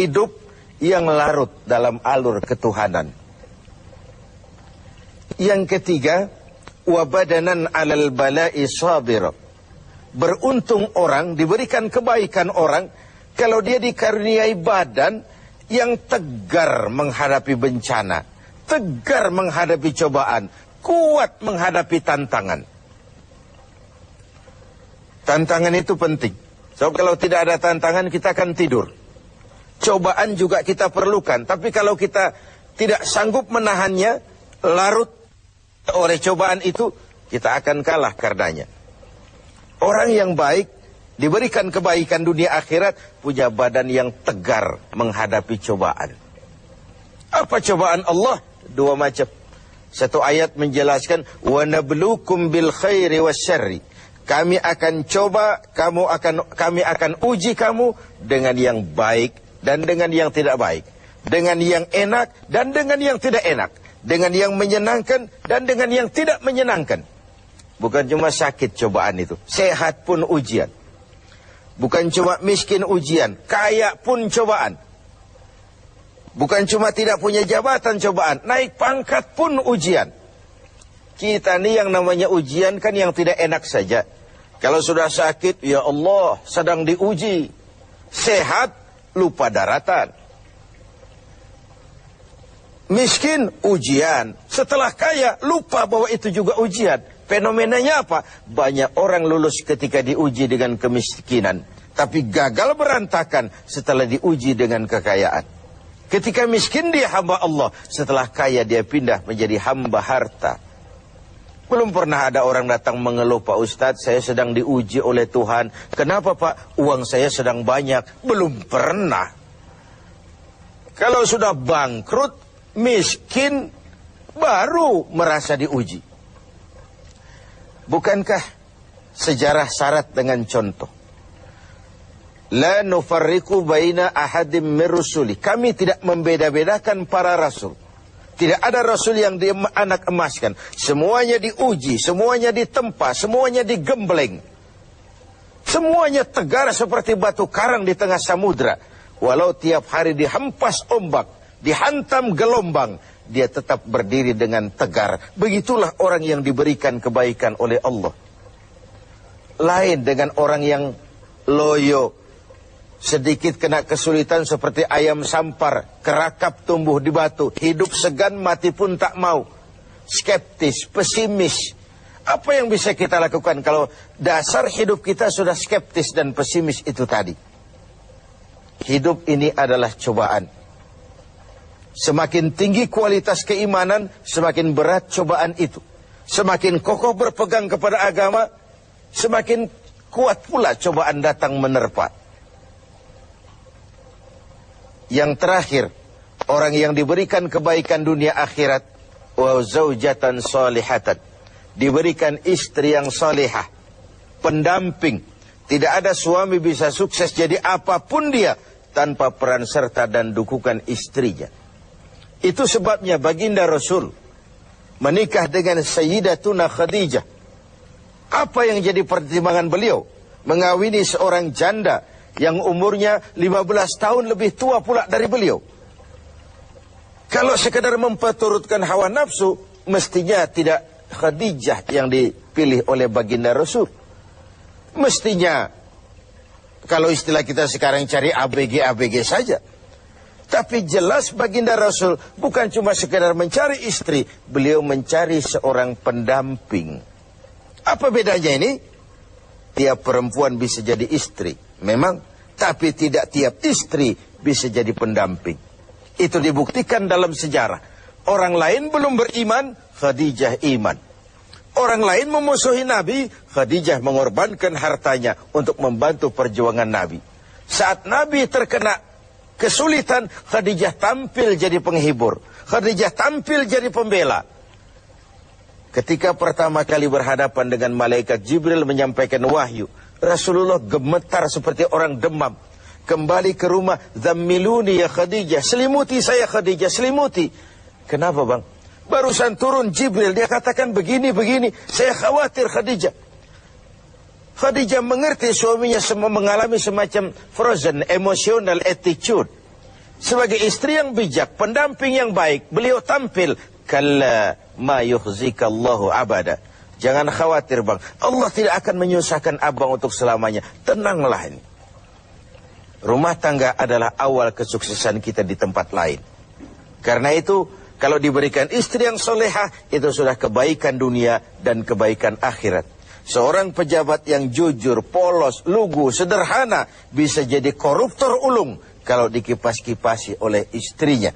hidup yang larut dalam alur ketuhanan. Yang ketiga, wa badanan 'alal bala'i sabir. Beruntung orang, diberikan kebaikan orang kalau dia dikaruniai badan yang tegar menghadapi bencana, tegar menghadapi cobaan, kuat menghadapi tantangan. Tantangan itu penting. So, kalau tidak ada tantangan, kita akan tidur. Cobaan juga kita perlukan. Tapi kalau kita tidak sanggup menahannya, larut oleh cobaan itu, kita akan kalah karenanya. Orang yang baik, diberikan kebaikan dunia akhirat, punya badan yang tegar menghadapi cobaan. Apa cobaan Allah? Dua macam. Satu ayat menjelaskan, wa nabluukum bil khairi wasyarri. Kami akan coba, kami akan uji kamu dengan yang baik dan dengan yang tidak baik, dengan yang enak dan dengan yang tidak enak, dengan yang menyenangkan dan dengan yang tidak menyenangkan. Bukan cuma sakit cobaan itu, sehat pun ujian. Bukan cuma miskin ujian, kaya pun cobaan. Bukan cuma tidak punya jabatan cobaan, naik pangkat pun ujian. Kita nih yang namanya ujian kan yang tidak enak saja. Kalau sudah sakit, ya Allah, sedang diuji. Sehat, lupa daratan. Miskin, ujian. Setelah kaya, lupa bahwa itu juga ujian. Fenomenanya apa? Banyak orang lulus ketika diuji dengan kemiskinan, tapi gagal berantakan setelah diuji dengan kekayaan. Ketika miskin dia hamba Allah, setelah kaya dia pindah menjadi hamba harta. Belum pernah ada orang datang mengeluh, Pak Ustadz, saya sedang diuji oleh Tuhan. Kenapa Pak? Uang saya sedang banyak. Belum pernah. Kalau sudah bangkrut, miskin, baru merasa diuji. Bukankah sejarah syarat dengan contoh? La nufarriqu baina ahadim min rusuli. Kami tidak membeda-bedakan para rasul. Tidak ada rasul yang dianak emaskan. Semuanya diuji, semuanya ditempa, semuanya digembleng. Semuanya tegar seperti batu karang di tengah samudra. Walau tiap hari dihempas ombak, dihantam gelombang, dia tetap berdiri dengan tegar. Begitulah orang yang diberikan kebaikan oleh Allah. Lain dengan orang yang loyo, sedikit kena kesulitan seperti ayam sampar, kerakap tumbuh di batu, hidup segan mati pun tak mau, skeptis, pesimis. Apa yang bisa kita lakukan kalau dasar hidup kita sudah skeptis dan pesimis itu tadi? Hidup ini adalah cobaan. Semakin tinggi kualitas keimanan, semakin berat cobaan itu. Semakin kokoh berpegang kepada agama, semakin kuat pula cobaan datang menerpa. Yang terakhir, orang yang diberikan kebaikan dunia akhirat, wa zaujatan salihatan, diberikan istri yang salihah, pendamping. Tidak ada suami bisa sukses jadi apapun dia tanpa peran serta dan dukungan istrinya. Itu sebabnya baginda Rasul menikah dengan Sayyidatuna Khadijah. Apa yang jadi pertimbangan beliau? Mengawini seorang janda yang umurnya 15 tahun lebih tua pula dari beliau. Kalau sekedar memperturutkan hawa nafsu, mestinya tidak Khadijah yang dipilih oleh baginda Rasul. Mestinya, kalau istilah kita sekarang cari ABG saja. Tapi jelas baginda Rasul bukan cuma sekedar mencari istri, beliau mencari seorang pendamping. Apa bedanya ini? Tiap perempuan bisa jadi istri, memang, tapi tidak tiap istri bisa jadi pendamping. Itu dibuktikan dalam sejarah. Orang lain belum beriman, Khadijah iman. Orang lain memusuhi Nabi, Khadijah mengorbankan hartanya untuk membantu perjuangan Nabi. Saat Nabi terkena kesulitan, Khadijah tampil jadi penghibur. Khadijah tampil jadi pembela. Ketika pertama kali berhadapan dengan malaikat Jibril menyampaikan wahyu, Rasulullah gemetar seperti orang demam. Kembali ke rumah, zammiluni ya Khadijah, selimuti saya Khadijah, selimuti. Kenapa bang? Barusan turun Jibril, dia katakan begini, saya khawatir Khadijah. Khadijah mengerti suaminya mengalami semacam frozen emotional attitude. Sebagai istri yang bijak, pendamping yang baik, beliau tampil. Kalla ma yukhzikallahu abada. Jangan khawatir bang, Allah tidak akan menyusahkan abang untuk selamanya. Tenanglah ini. Rumah tangga adalah awal kesuksesan kita di tempat lain. Karena itu, kalau diberikan istri yang solehah, itu sudah kebaikan dunia dan kebaikan akhirat. Seorang pejabat yang jujur, polos, lugu, sederhana, bisa jadi koruptor ulung kalau dikipas-kipasi oleh istrinya.